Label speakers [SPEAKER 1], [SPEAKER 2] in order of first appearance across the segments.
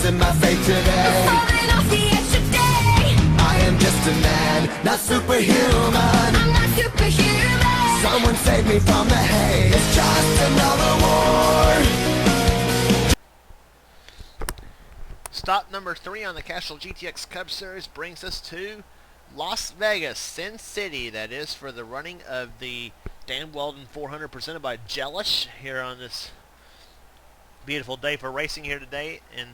[SPEAKER 1] losing my faith today.
[SPEAKER 2] Falling off the edge today.
[SPEAKER 1] I am just a man, not superhuman.
[SPEAKER 2] I'm not superhuman.
[SPEAKER 1] Someone save me from the hate. It's just another war.
[SPEAKER 3] Stop number 3 on the Castrol GTX Cup Series brings us to Las Vegas, Sin City. That is for the running of the Dan Wheldon 400 presented by Gelish here on this beautiful day for racing here today. And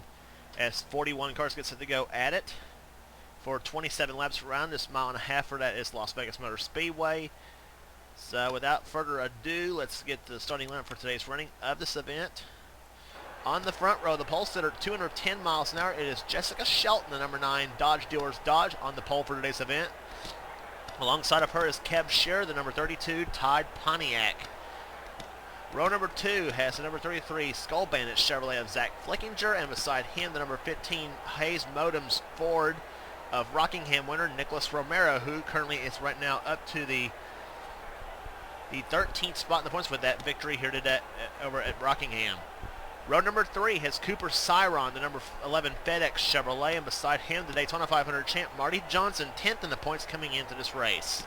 [SPEAKER 3] as 41 cars get set to go at it for 27 laps around this mile and a half for that is Las Vegas Motor Speedway. So without further ado, let's get the starting lineup for today's running of this event. On the front row, the pole sitter at 210 miles an hour. It is Jessica Shelton, the number 9 Dodge Dealers Dodge, on the pole for today's event. Alongside of her is Kev Scherer, the number 32 Tide Pontiac. Row number 2 has the number 33 Skull Bandit Chevrolet of Zach Flickinger, and beside him the number 15 Hayes Modems Ford of Rockingham winner Nicholas Romero, who currently is right now up to the 13th spot in the points with that victory here today over at Rockingham. Row number 3 has Cooper Cyron, the number 11 FedEx Chevrolet, and beside him the Daytona 500 champ Marty Johnson, 10th in the points coming into this race.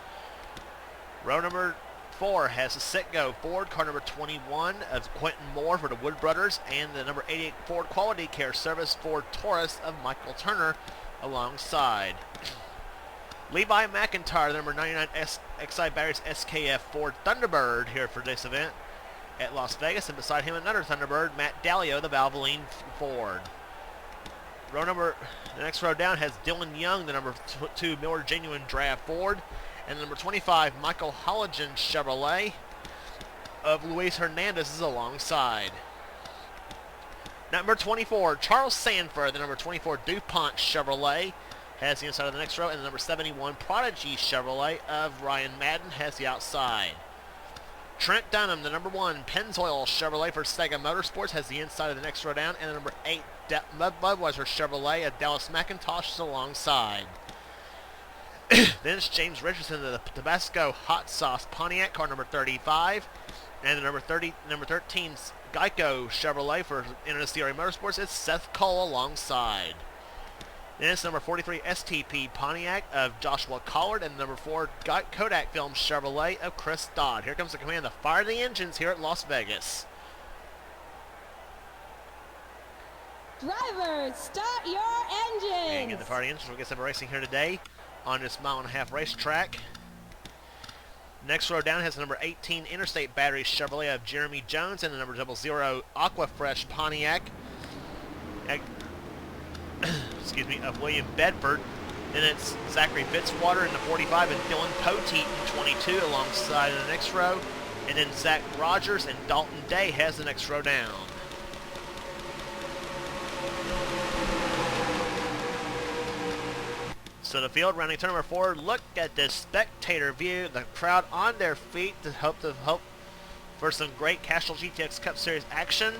[SPEAKER 3] Row number 4 has a Citgo Ford, car number 21 of Quentin Moore for the Wood Brothers, and the number 88 Ford Quality Care Service Ford Taurus of Michael Turner alongside. Levi McIntyre, the number 99 XI Batteries SKF Ford Thunderbird here for this event at Las Vegas, and beside him another Thunderbird, Matt Dalio, the Valvoline Ford. The next row down has Dylan Young, the number 2 Miller Genuine Draft Ford, and the number 25 Michael Holligan Chevrolet of Luis Hernandez is alongside. Number 24 Charles Sanford, the number 24 DuPont Chevrolet, has the inside of the next row, and the number 71 Prodigy Chevrolet of Ryan Madden has the outside. Trent Dunham, the number 1 Pennzoil Chevrolet for Sega Motorsports, has the inside of the next row down, and the number 8 Budweiser Chevrolet of Dallas McIntosh is alongside. Then it's James Richardson, the Tabasco Hot Sauce Pontiac, car number 35, and the number 13 Geico Chevrolet for NNSCRA Motorsports is Seth Cole alongside. Then it's number 43 STP Pontiac of Joshua Collard, and number 4 Kodak Film Chevrolet of Chris Dodd. Here comes the command to fire the engines here at Las Vegas.
[SPEAKER 4] Drivers, start your engines!
[SPEAKER 3] And get the fire the engines. We'll get some racing here today on this mile and a half racetrack. Next row down has the number 18 Interstate Batteries Chevrolet of Jeremy Jones, and the number 00 Aquafresh Pontiac of William Bedford. Then it's Zachary Fitzwater in the 45 and Dylan Poteet in 22 alongside in the next row. And then Zach Rogers and Dalton Day has the next row down. So the field rounding turn number 4. Look at this spectator view. The crowd on their feet to hope for some great Castrol GTX Cup Series action.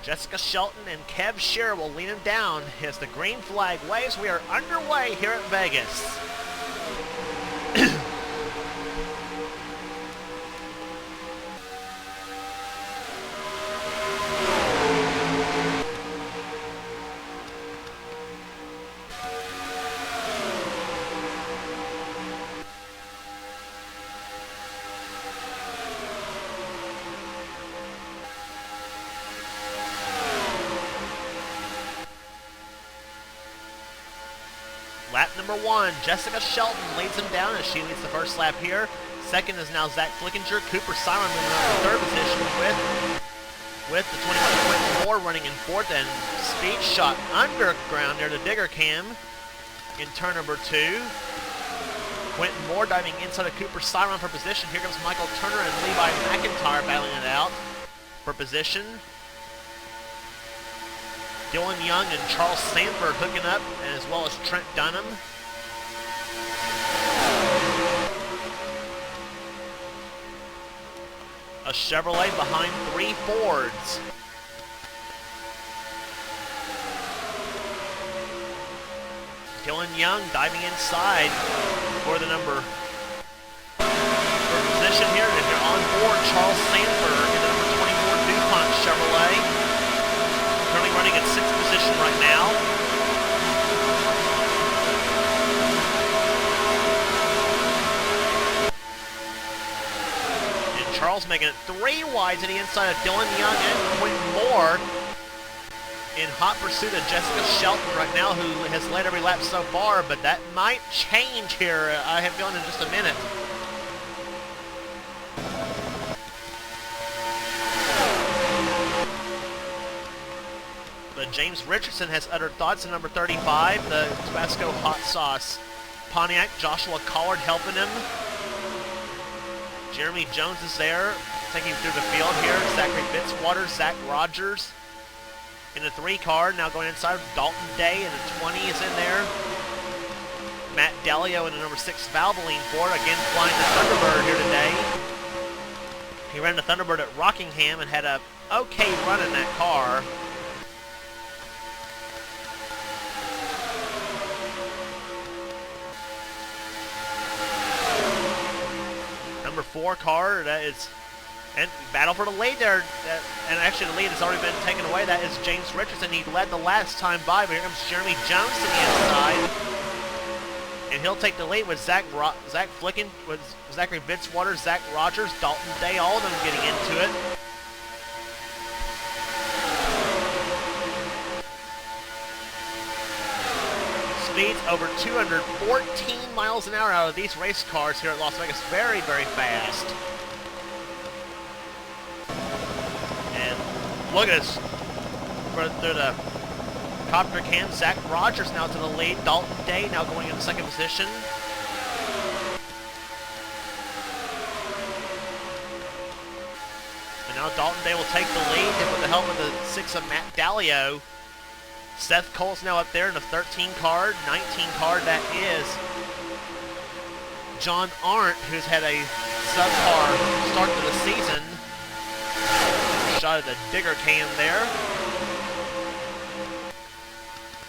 [SPEAKER 3] Jessica Shelton and Kev Scherer will lead him down as the green flag waves. We are underway here at Vegas. Lap number 1, Jessica Shelton leads him down as she leads the first lap here. Second is now Zach Flickinger. Cooper Simon moving up to third position with the 21 running in fourth, and Speed Shot underground near the digger cam in turn number 2. Quentin Moore diving inside of Cooper Simon for position. Here comes Michael Turner and Levi McIntyre battling it out for position. Dylan Young and Charles Sanford hooking up, as well as Trent Dunham. A Chevrolet behind 3 Fords. Dylan Young diving inside for the number for position here. And if you're on board, Charles Sanford in the number 24 DuPont Chevrolet. Currently running at 6th position. position right now. And Charles making it 3 wide to the inside of Dylan Young and Quentin Moore. In hot pursuit of Jessica Shelton right now, who has led every lap so far, but that might change here, I have feeling, in just a minute. But James Richardson has uttered thoughts in number 35, the Tabasco Hot Sauce Pontiac. Joshua Collard helping him. Jeremy Jones is there, taking him through the field here. Zachary Fitzwater, Zach Rogers in the 3 car, now going inside. Dalton Day in the 20 is in there. Matt Delio in the number 6 Valvoline Ford, again flying the Thunderbird here today. He ran the Thunderbird at Rockingham and had a okay run in that car. Number 4 car, that is, and battle for the lead there, and actually the lead has already been taken away. That is James Richardson. He led the last time by, but here comes Jeremy Jones to the inside. And he'll take the lead with Zach Flicken, with Zachary Fitzwater, Zach Rogers, Dalton Day, all of them getting into it. Speeds over 214 miles an hour out of these race cars here at Las Vegas. Very, very fast. And look at us. Through the copter cam, Zach Rogers now to the lead. Dalton Day now going in the 2nd position. And now Dalton Day will take the lead with the help of the 6 of Matt Dalio. Seth Cole's now up there in the 13 car, 19 car, that is John Arndt, who's had a subpar start to the season. Shot of the digger cam there.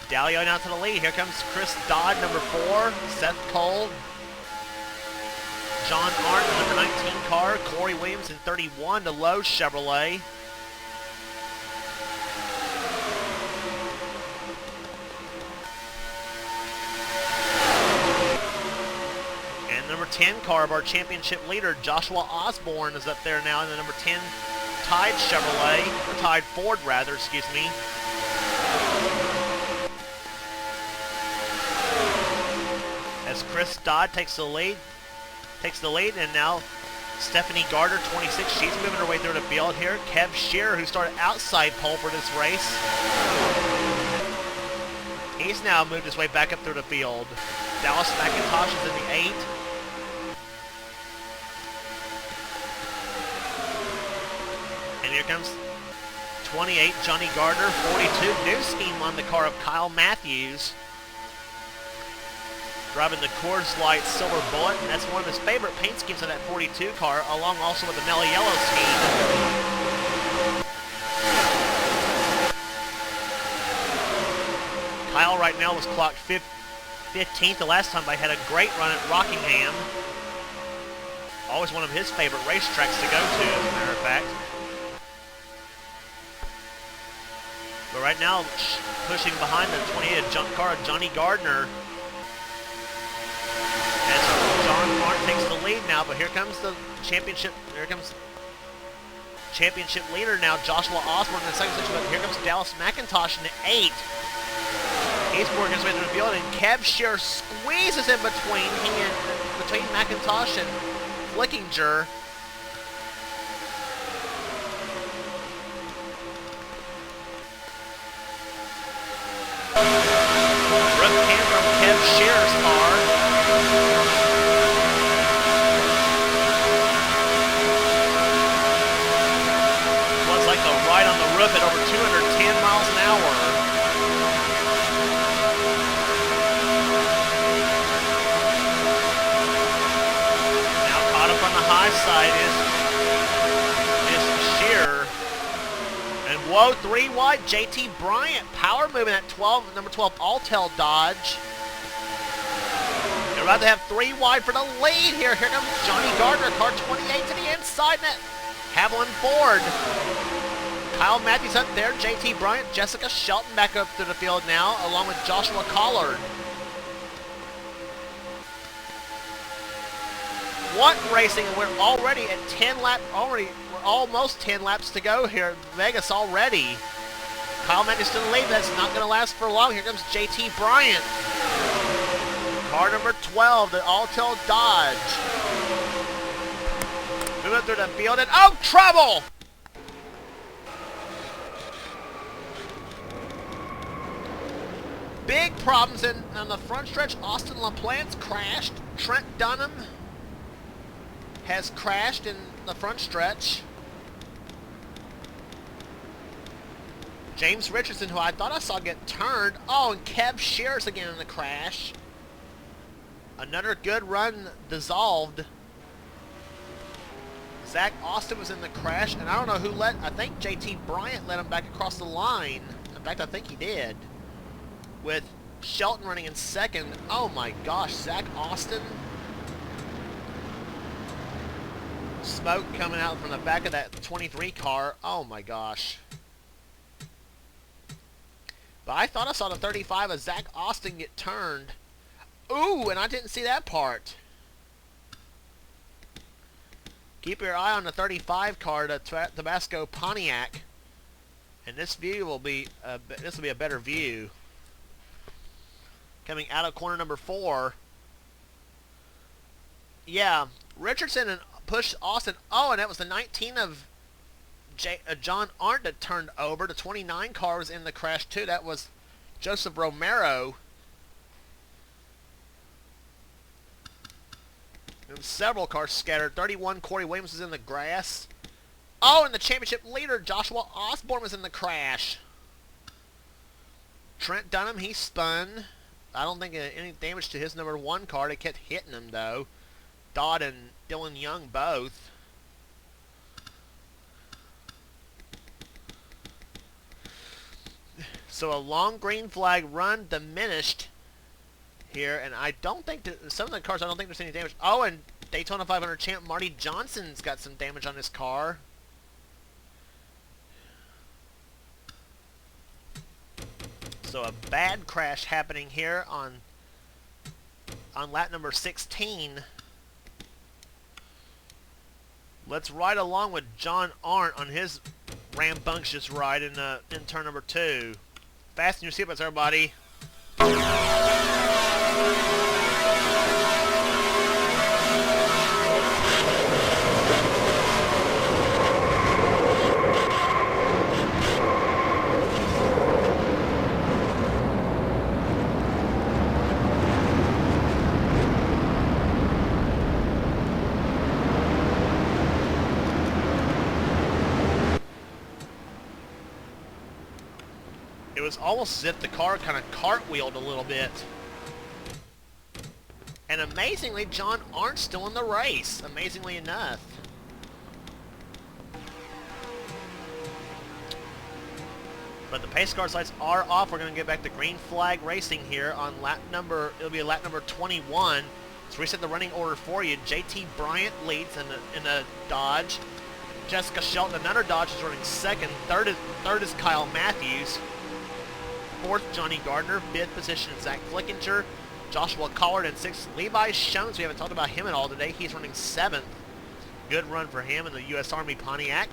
[SPEAKER 3] Dalio now to the lead. Here comes Chris Dodd, number 4. Seth Cole. John Arndt, number 19 car. Corey Williams in 31, the Lowe's Chevrolet. Number 10 car of our championship leader, Joshua Osborne, is up there now in the number 10 Tide Chevrolet, or Tide Ford rather, excuse me. As Chris Dodd takes the lead, and now Stephanie Gardner, 26, she's moving her way through the field here. Kev Shearer, who started outside pole for this race, he's now moved his way back up through the field. Dallas McIntosh is in the 8. And here comes 28, Johnny Gardner, 42, new scheme on the car of Kyle Matthews. Driving the Coors Light Silver Bullet, and that's one of his favorite paint schemes on that 42 car, along also with the Mellow Yellow scheme. Kyle right now was clocked 15th the last time I had a great run at Rockingham. Always one of his favorite racetracks to go to, as a matter of fact. But right now, pushing behind the 28 jump car of Johnny Gardner. As John Arndt takes the lead now, but here comes the championship. Here comes championship leader now, Joshua Osborne in the 2nd position. But here comes Dallas McIntosh in the 8. He's working his way through the field, and Kev Shearer squeezes in between McIntosh and Flickinger. Rip cam from Kev Shearer's car. Was like the ride on the roof at over 210 miles an hour. Now caught up on the high side is Shearer. And whoa, 3 wide, JT Bryant, power moving at 12, number 12, Altel Dodge. They're about to have 3 wide for the lead here. Here comes Johnny Gardner, car 28 to the inside net. Haviland Ford. Kyle Matthews up there, JT Bryant, Jessica Shelton back up through the field now, along with Joshua Collard. What racing, and we're already at 10 laps, we're almost 10 laps to go here at Vegas already. Kyle Matthews to the lead, that's not going to last for long. Here comes JT Bryant. Car number 12, the Altel Dodge. Moving through the field, and oh, trouble! Big problems on the front stretch. Austin LaPlante crashed. Trent Dunham has crashed in the front stretch. James Richardson, who I thought I saw get turned. Oh, and Kev Shears again in the crash. Another good run dissolved. Zach Austin was in the crash, and I don't know who I think JT Bryant let him back across the line. In fact, I think he did. With Shelton running in second. Oh my gosh, Zach Austin. Smoke coming out from the back of that 23 car. Oh my gosh. But I thought I saw the 35 of Zach Austin get turned. Ooh, and I didn't see that part. Keep your eye on the 35 car, the Tabasco Pontiac. And this view will be a better view. Coming out of corner number 4. Yeah, Richardson and pushed Austin. Oh, and that was the 19 of John Arndt that turned over. The 29 car was in the crash too. That was Joseph Romero. And several cars scattered. 31, Corey Williams was in the grass. Oh, and the championship leader, Joshua Osborne, was in the crash. Trent Dunham, he spun. I don't think any damage to his number 1 car. They kept hitting him, though. Dodd and Dylan Young both. So a long green flag run diminished here, and I don't think that some of the cars, I don't think there's any damage. Oh, and Daytona 500 champ Marty Johnson's got some damage on his car. So a bad crash happening here on lap number 16. Let's ride along with John Arndt on his rambunctious ride in turn number 2. Fasten your seatbelts, everybody. It was almost as if the car kind of cartwheeled a little bit. And amazingly, John Arndt's still in the race, amazingly enough. But the pace car lights are off. We're going to get back to green flag racing here on it'll be lap number 21. Let's reset the running order for you. JT Bryant leads in a Dodge. Jessica Shelton, another Dodge, is running second. Third is Kyle Matthews. Fourth, Johnny Gardner. Fifth position, Zach Flickinger. Joshua Collard in sixth. Levi Shones, we haven't talked about him at all today. He's running seventh. Good run for him in the U.S. Army Pontiac.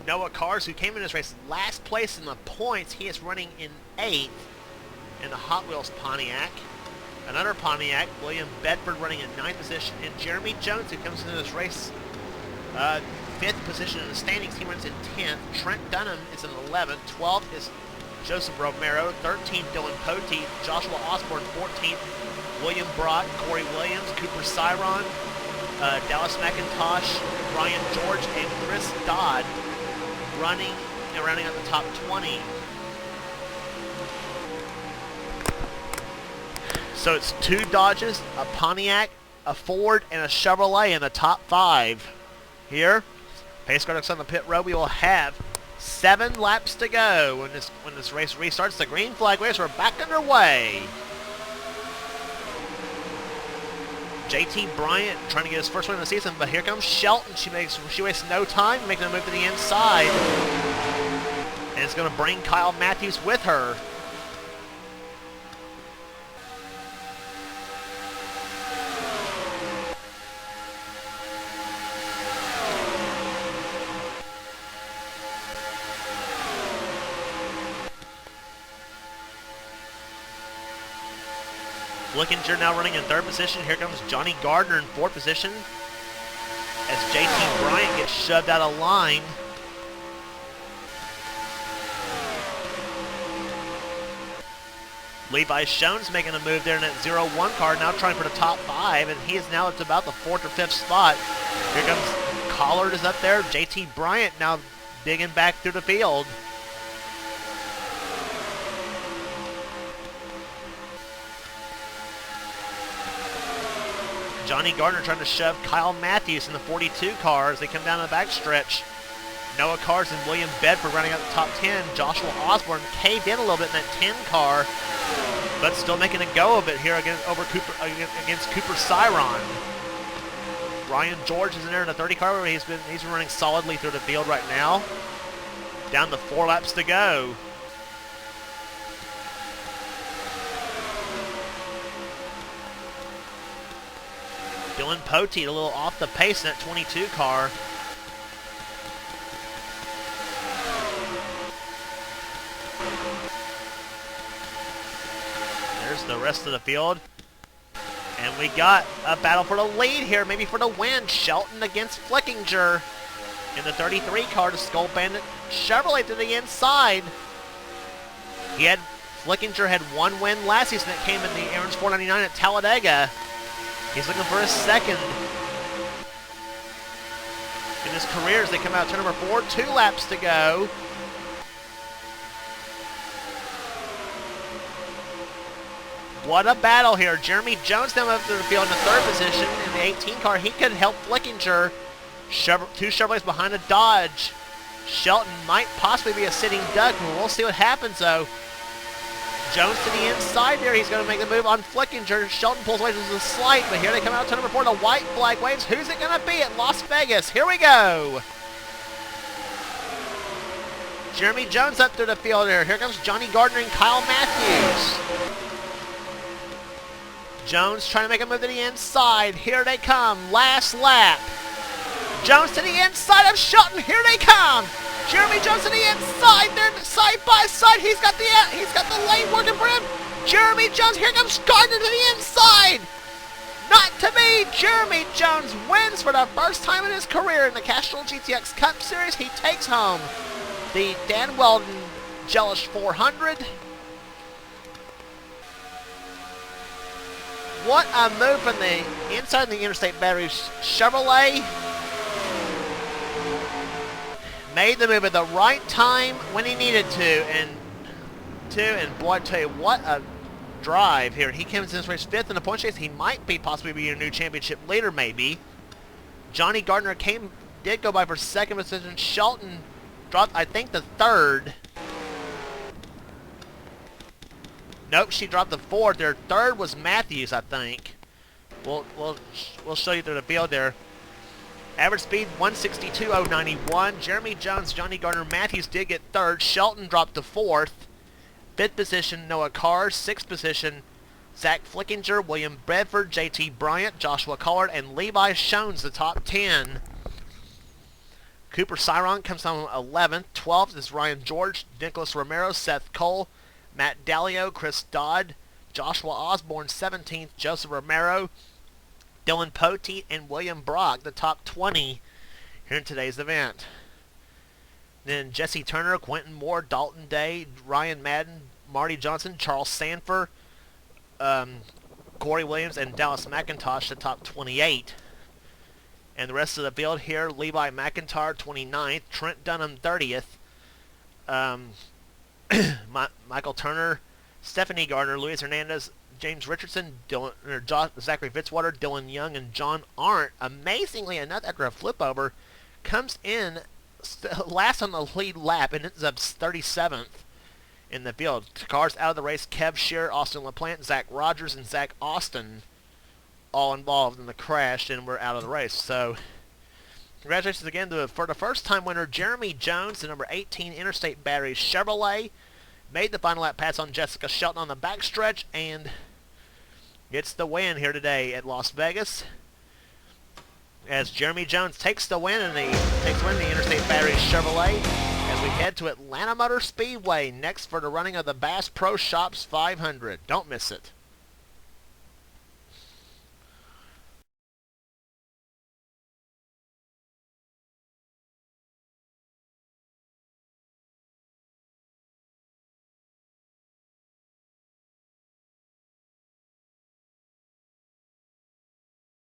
[SPEAKER 3] Noah Cars, who came in this race last place in the points, he is running in eighth in the Hot Wheels Pontiac. Another Pontiac, William Bedford, running in ninth position. And Jeremy Jones, who comes into this race fifth position in the standings, he runs in 10th. Trent Dunham is in 11th. 12th is Joseph Romero. 13th, Dylan Poteet. Joshua Osborne, 14th. William Brock, Corey Williams, Cooper Cyron, Dallas McIntosh, Brian George, and Chris Dodd running and rounding out the top 20. So it's two Dodges, a Pontiac, a Ford, and a Chevrolet in the top 5. Here, pace car on the pit road. We will have 7 laps to go when this race restarts. The green flag race. We're back underway. JT Bryant trying to get his first win of the season, but here comes Shelton. She wastes no time making a move to the inside. And it's going to bring Kyle Matthews with her. Flickinger now running in third position. Here comes Johnny Gardner in fourth position as JT Bryant gets shoved out of line. Levi Schoen's making a move there in that 0-1 car, now trying for the top 5, and he is now at about the 4th or 5th spot. Here comes Collard is up there. JT Bryant now digging back through the field. Johnny Gardner trying to shove Kyle Matthews in the 42 car as they come down the backstretch. Noah Cars and William Bedford running out the top 10. Joshua Osborne caved in a little bit in that 10 car, but still making a go of it here against Cooper Cyron. Ryan George is in there in the 30 car where he's been running solidly through the field right now. Down to 4 laps to go. Dylan Poteet a little off the pace in that 22 car. There's the rest of the field. And we got a battle for the lead here, maybe for the win. Shelton against Flickinger in the 33 car to Skull Bandit Chevrolet to the inside. Flickinger had 1 win last season that came in the Aaron's 499 at Talladega. He's looking for his second in his career as they come out turn number 4. 2 laps to go. What a battle here. Jeremy Jones now up to the field in the 3rd position in the 18 car. He could help Flickinger. 2 Chevrolets behind a Dodge. Shelton might possibly be a sitting duck, but we'll see what happens though. Jones to the inside there. He's going to make the move on Flickinger. Shelton pulls away to the slight, but here they come out to number 4. The white flag waves. Who's it going to be at Las Vegas? Here we go. Jeremy Jones up through the field there. Here comes Johnny Gardner and Kyle Matthews. Jones trying to make a move to the inside. Here they come. Last lap. Jones to the inside of Shelton. Here they come. Jeremy Jones to the inside. They're side by side. He's got the lane working for him. Jeremy Jones. Here comes Gardner to the inside. Not to be. Jeremy Jones wins for the first time in his career in the Castrol GTX Cup Series. He takes home the Dan Wheldon Gelish 400. What a move from the inside of the Interstate Batteries Chevrolet. Made the move at the right time when he needed to, and boy, I tell you, what a drive here. He comes in this race 5th in the point chase. He might possibly be your new championship leader, maybe. Johnny Gardner did go by for 2nd position. Shelton dropped, I think, the 3rd. Nope, she dropped the 4th. Their 3rd was Matthews, I think. We'll show you through the field there. Average speed 162.091. Jeremy Jones, Johnny Gardner, Matthews did get 3rd. Shelton dropped to 4th. 5th position, Noah Cars. 6th position, Zach Flickinger, William Bedford, JT Bryant, Joshua Collard, and Levi Schoen's the top 10. Cooper Cyron comes on 11th. 12th is Ryan George, Nicholas Romero, Seth Cole, Matt Dalio, Chris Dodd, Joshua Osborne 17th, Joseph Romero, Dylan Poteet, and William Brock, the top 20 here in today's event. Then Jesse Turner, Quentin Moore, Dalton Day, Ryan Madden, Marty Johnson, Charles Sanford, Corey Williams, and Dallas McIntosh, the top 28. And the rest of the field here, Levi McIntyre 29th, Trent Dunham 30th, Michael Turner, Stephanie Gardner, Luis Hernandez, James Richardson, Zachary Fitzwater, Dylan Young, and John Arndt, amazingly enough, after a flip over, comes in last on the lead lap and ends up 37th in the field. Cars out of the race, Kev Shearer, Austin LaPlante, Zach Rogers, and Zach Austin all involved in the crash and were out of the race. So congratulations again for the first-time winner, Jeremy Jones, the number 18 Interstate Batteries Chevrolet. Made the final lap pass on Jessica Shelton on the backstretch and gets the win here today at Las Vegas. As Jeremy Jones takes the win in the Interstate Batteries Chevrolet as we head to Atlanta Motor Speedway next for the running of the Bass Pro Shops 500. Don't miss it.